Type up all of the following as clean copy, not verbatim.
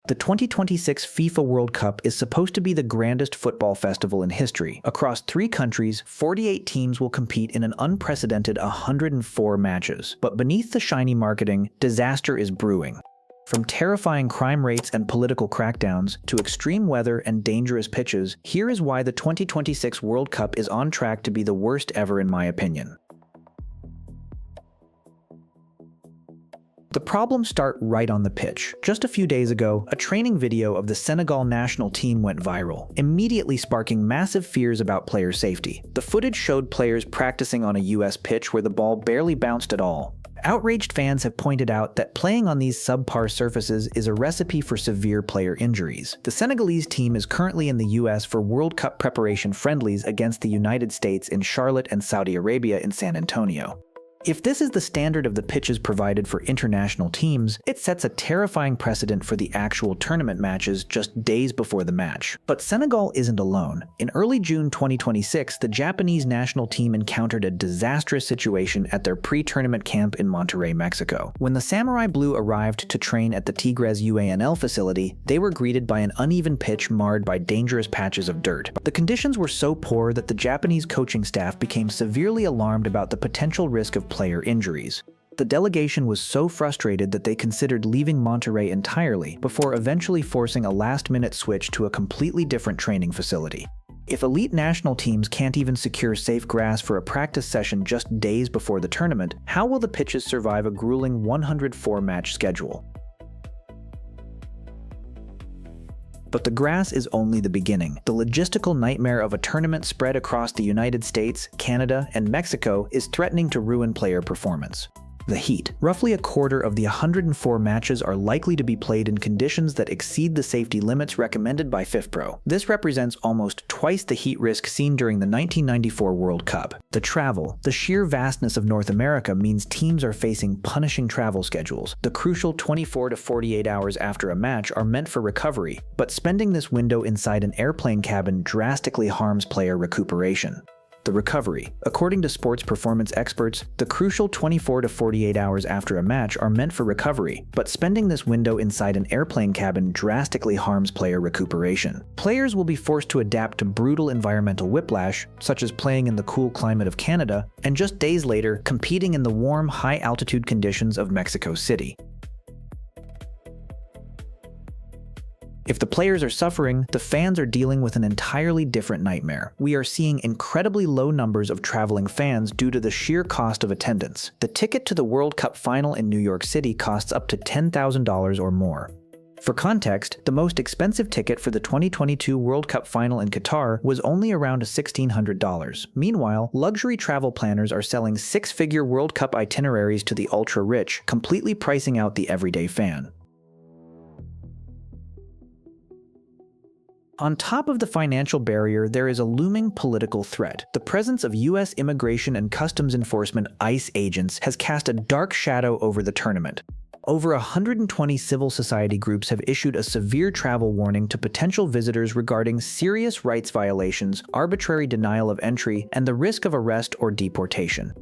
The 2026 FIFA World Cup is supposed to be the grandest football festival in history. Across 3 countries, 48 teams will compete in an unprecedented 104 matches. But beneath the shiny marketing, disaster is brewing. From terrifying crime rates and political crackdowns to extreme weather and dangerous pitches, here is why the 2026 World Cup is on track to be the worst ever in my opinion. The problems start right on the pitch. Just a few days ago, a training video of the Senegal national team went viral, immediately sparking massive fears about player safety. The footage showed players practicing on a US pitch where the ball barely bounced at all. Outraged fans have pointed out that playing on these subpar surfaces is a recipe for severe player injuries. The Senegalese team is currently in the US for World Cup preparation friendlies against the United States in Charlotte and Saudi Arabia in San Antonio. If this is the standard of the pitches provided for international teams, it sets a terrifying precedent for the actual tournament matches just days before the match. But Senegal isn't alone. In early June 2026, the Japanese national team encountered a disastrous situation at their pre-tournament camp in Monterrey, Mexico. When the Samurai Blue arrived to train at the Tigres UANL facility, they were greeted by an uneven pitch marred by dangerous patches of dirt. The conditions were so poor that the Japanese coaching staff became severely alarmed about the potential risk of player injuries. The delegation was so frustrated that they considered leaving Monterrey entirely before eventually forcing a last-minute switch to a completely different training facility. If elite national teams can't even secure safe grass for a practice session just days before the tournament, how will the pitches survive a grueling 104-match schedule? But the grass is only the beginning. The logistical nightmare of a tournament spread across the United States, Canada, and Mexico is threatening to ruin player performance. The heat. Roughly a quarter of the 104 matches are likely to be played in conditions that exceed the safety limits recommended by FIFPro. This represents almost twice the heat risk seen during the 1994 World Cup. The travel. The sheer vastness of North America means teams are facing punishing travel schedules. The crucial 24 to 48 hours after a match are meant for recovery, but spending this window inside an airplane cabin drastically harms player recuperation. The recovery. According to sports performance experts, the crucial 24 to 48 hours after a match are meant for recovery, but spending this window inside an airplane cabin drastically harms player recuperation. Players will be forced to adapt to brutal environmental whiplash, such as playing in the cool climate of Canada, and just days later, competing in the warm, high-altitude conditions of Mexico City. If the players are suffering, the fans are dealing with an entirely different nightmare. We are seeing incredibly low numbers of traveling fans due to the sheer cost of attendance. The ticket to the World Cup final in New York City costs up to $10,000 or more. For context, the most expensive ticket for the 2022 World Cup final in Qatar was only around $1,600. Meanwhile, luxury travel planners are selling 6-figure World Cup itineraries to the ultra-rich, completely pricing out the everyday fan. On top of the financial barrier, there is a looming political threat. The presence of U.S. Immigration and Customs Enforcement (ICE) agents has cast a dark shadow over the tournament. Over 120 civil society groups have issued a severe travel warning to potential visitors regarding serious rights violations, arbitrary denial of entry, and the risk of arrest or deportation.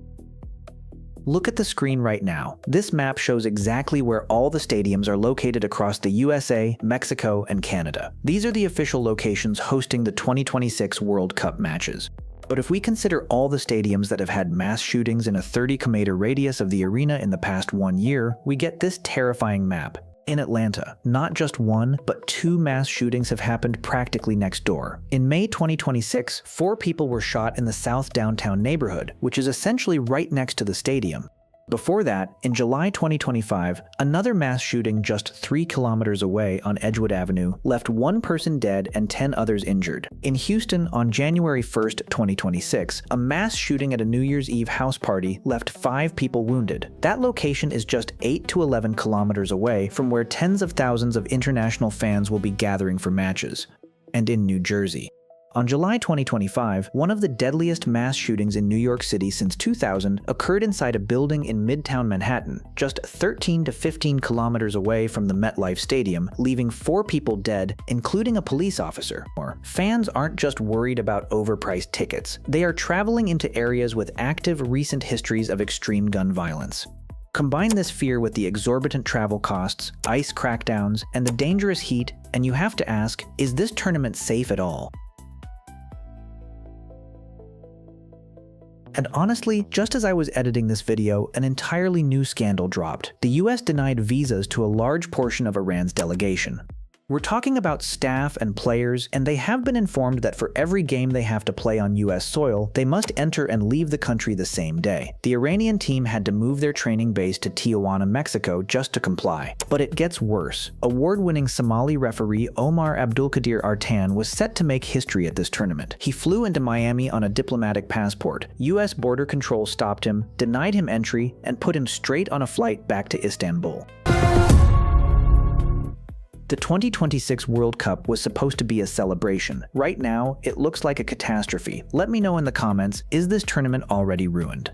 Look at the screen right now. This map shows exactly where all the stadiums are located across the USA, Mexico, and Canada. These are the official locations hosting the 2026 World Cup matches. But if we consider all the stadiums that have had mass shootings in a 30-kilometer radius of the arena in the past 1 year, we get this terrifying map. In Atlanta, not just 1, but 2 mass shootings have happened practically next door. In May 2026, 4 people were shot in the South Downtown neighborhood, which is essentially right next to the stadium. Before that, in July 2025, another mass shooting just 3 kilometers away on Edgewood Avenue left 1 person dead and 10 others injured. In Houston, on January 1, 2026, a mass shooting at a New Year's Eve house party left 5 people wounded. That location is just 8 to 11 kilometers away from where tens of thousands of international fans will be gathering for matches. And in New Jersey. On July 2025, one of the deadliest mass shootings in New York City since 2000 occurred inside a building in Midtown Manhattan, just 13 to 15 kilometers away from the MetLife Stadium, leaving 4 people dead, including a police officer. Fans aren't just worried about overpriced tickets. They are traveling into areas with active recent histories of extreme gun violence. Combine this fear with the exorbitant travel costs, ice crackdowns, and the dangerous heat, and you have to ask, is this tournament safe at all? And honestly, just as I was editing this video, an entirely new scandal dropped. The US denied visas to a large portion of Iran's delegation. We're talking about staff and players, and they have been informed that for every game they have to play on US soil, they must enter and leave the country the same day. The Iranian team had to move their training base to Tijuana, Mexico just to comply. But it gets worse. Award-winning Somali referee Omar Abdulkadir Artan was set to make history at this tournament. He flew into Miami on a diplomatic passport. US border control stopped him, denied him entry, and put him straight on a flight back to Istanbul. The 2026 World Cup was supposed to be a celebration. Right now, it looks like a catastrophe. Let me know in the comments, is this tournament already ruined?